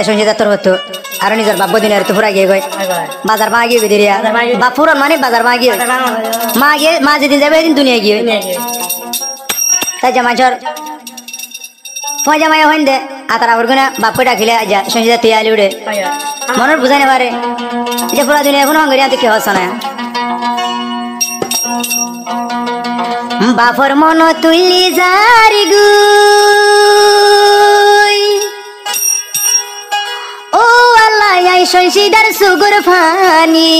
সঞ্জিতা তোর হতো আর নিজের বাপ দিনের তো পুরা গিয়ে গই বাজার মা গিয়ে বেরিয়া বাপ পুরান মানে বাজার মা গিয়ে মা যেদিন যাবে সেদিন দুনিয়া গিয়ে তাই জামাইছর তোমার জামাই হইন দে আর তারা ওর বাপকে ডাকিলে যা সঞ্জিতা তুই আলি উড়ে মনের বুঝাই না পারে যে পুরা দুনিয়া কোনো হঙ্গরি আনতে কি হস না বাপর মন তুলি যারি গু ও আল্লাহ আই সঞ্জিদার সুগুর ফানি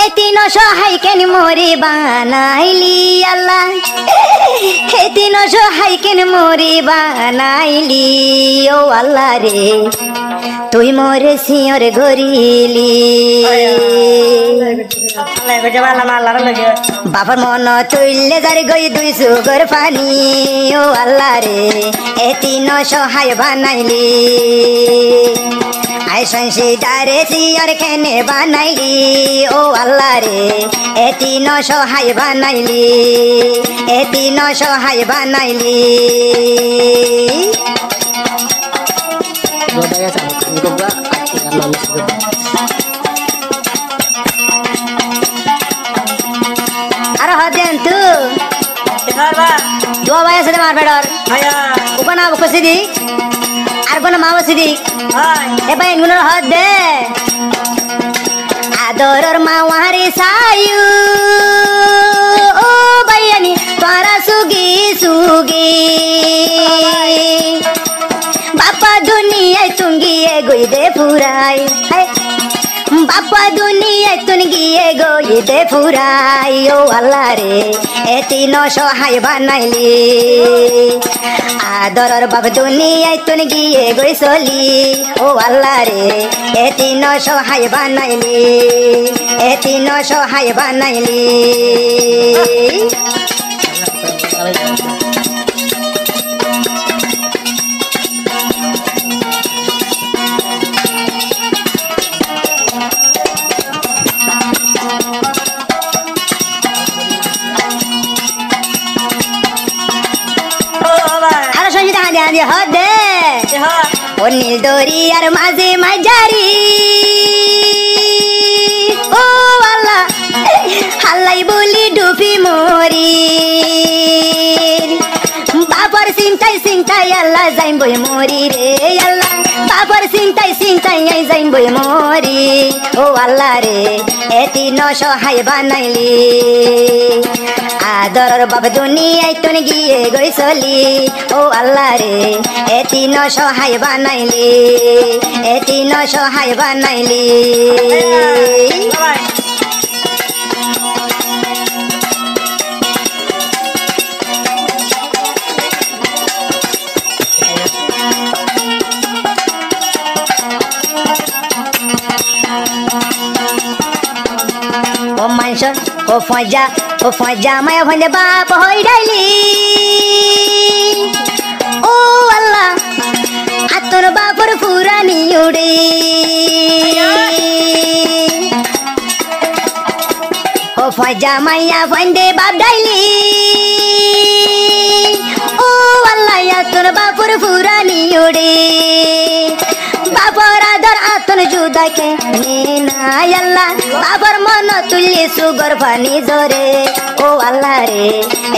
এতিন সহায় কেন মোরে বানাইলি আল্লাহ এতিন সহায় কেন মোরে বানাইলি ও আল্লাহ রে তুই মোরে সিয়র গরিলি বাবার মন চইলে যার গই দুই সুগর পানি ও আল্লাহ রে এতিন সহায় বানাইলি আই সঞ্জিদারে সিয়র কেনে বানাইলি ও আল্লাহ রে এতিন সহায় বানাইলি এতিন সহায় বানাইলি আর হদেন তু দোয়া ভাই আছে মার বেড়র উপনা বকসি দি আর কোন মা বসি দি এ ভাই গুণর হদ দে আদরর মাওয়ারে সায়ু ও বাইয়ানি তোরা সুগি সুগি বাপা দুনিয়ায় তুন গিয়ে গই দে ফুরাই বাপা দুনিয়ায় তুন গিয়ে গই দে ফুরাই ও আল্লাহ রে এতিন সহায় বানাইলি আদরর বাপ দুনিয়ায় তুন গিয়ে গই চলি ও আল্লাহ রে এতিন সহায় বানাইলি এতিন সহায় বানাইলি হদে ও নীল দরিয়ার মাঝে মাঝারি ও আল্লাহ হাল্লাই বলি ডুবি মরি বাবার চিন্তাই চিন্তাই আল্লাহ যাইম বই মরি রে আল্লাহ বাবার চিন্তাই চিন্তাই যাইম বই মরি ও আল্লাহ রে এতিন সহায় বানাইলি আদরর বাপ দুনিয়ায় তুন গিয়ে গই চলি ও আল্লাহ রে এতিন সহায় বানাইলি এতিন সহায় বানাইলি ও মানসর ও ফজা মায়া ভন্দে বাপ হই ডাইলি ও আল্লাহ আতর বাপর পুরানি উড়ে ও ফজা মায়া ভন্দে বাপ ডাইলি ও আল্লাহ আতর বাপর পুরানি উড়ে বাবার আদর আতন জুদাকে নাই আল্লাহ বাবার মন তুলি সুগর পানি জরে ও আল্লাহ রে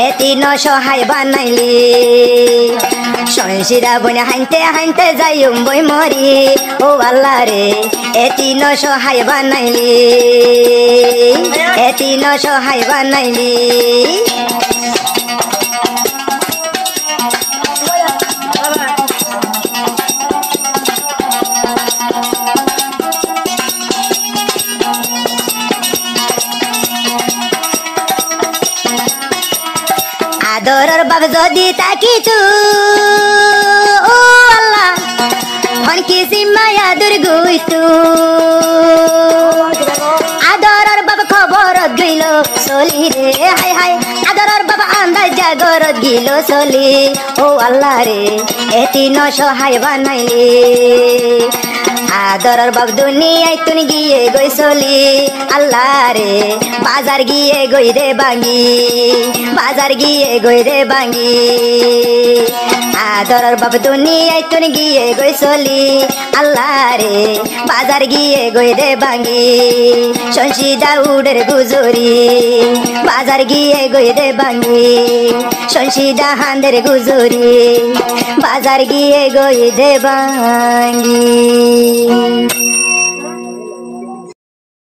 এতিন সহায় বানাইলি সঞ্জিদা বনে হাইতে হাইতে যাইম বই মরি ও আল্লাহ রে এতিন সহায় বানাইলি এতিন সহায় বানাইলি আদরর বাপ যদি তাকি তু ও আল্লাহ হন কি সিমায়া দুর্গুই তু আদরর বাপ খবর গইল চলি রে হাই হাই আদরর বাপ আন্দাজ জাগর গিল চলি ও আল্লাহ রে এতিন সহায় বানাইলি আদরর বাপ দুনিয়ায় তুই গিয়ে গই চলি আল্লাহ রে বাজার গিয়ে গই রে বাঙ্গি বাজার গিয়ে গই রে বাঙ্গি আদরর বাপ দুনিয়ায় তুই গিয়ে গই চলি আল্লাহ রে বাজার গিয়ে গই রে বাঙ্গি শশী দাউদের গুজরি বাজার গিয়ে গই রে বাঙ্গি শশী দাহানদের গুজরি বাজার গিয়ে গই রে বাঙ্গি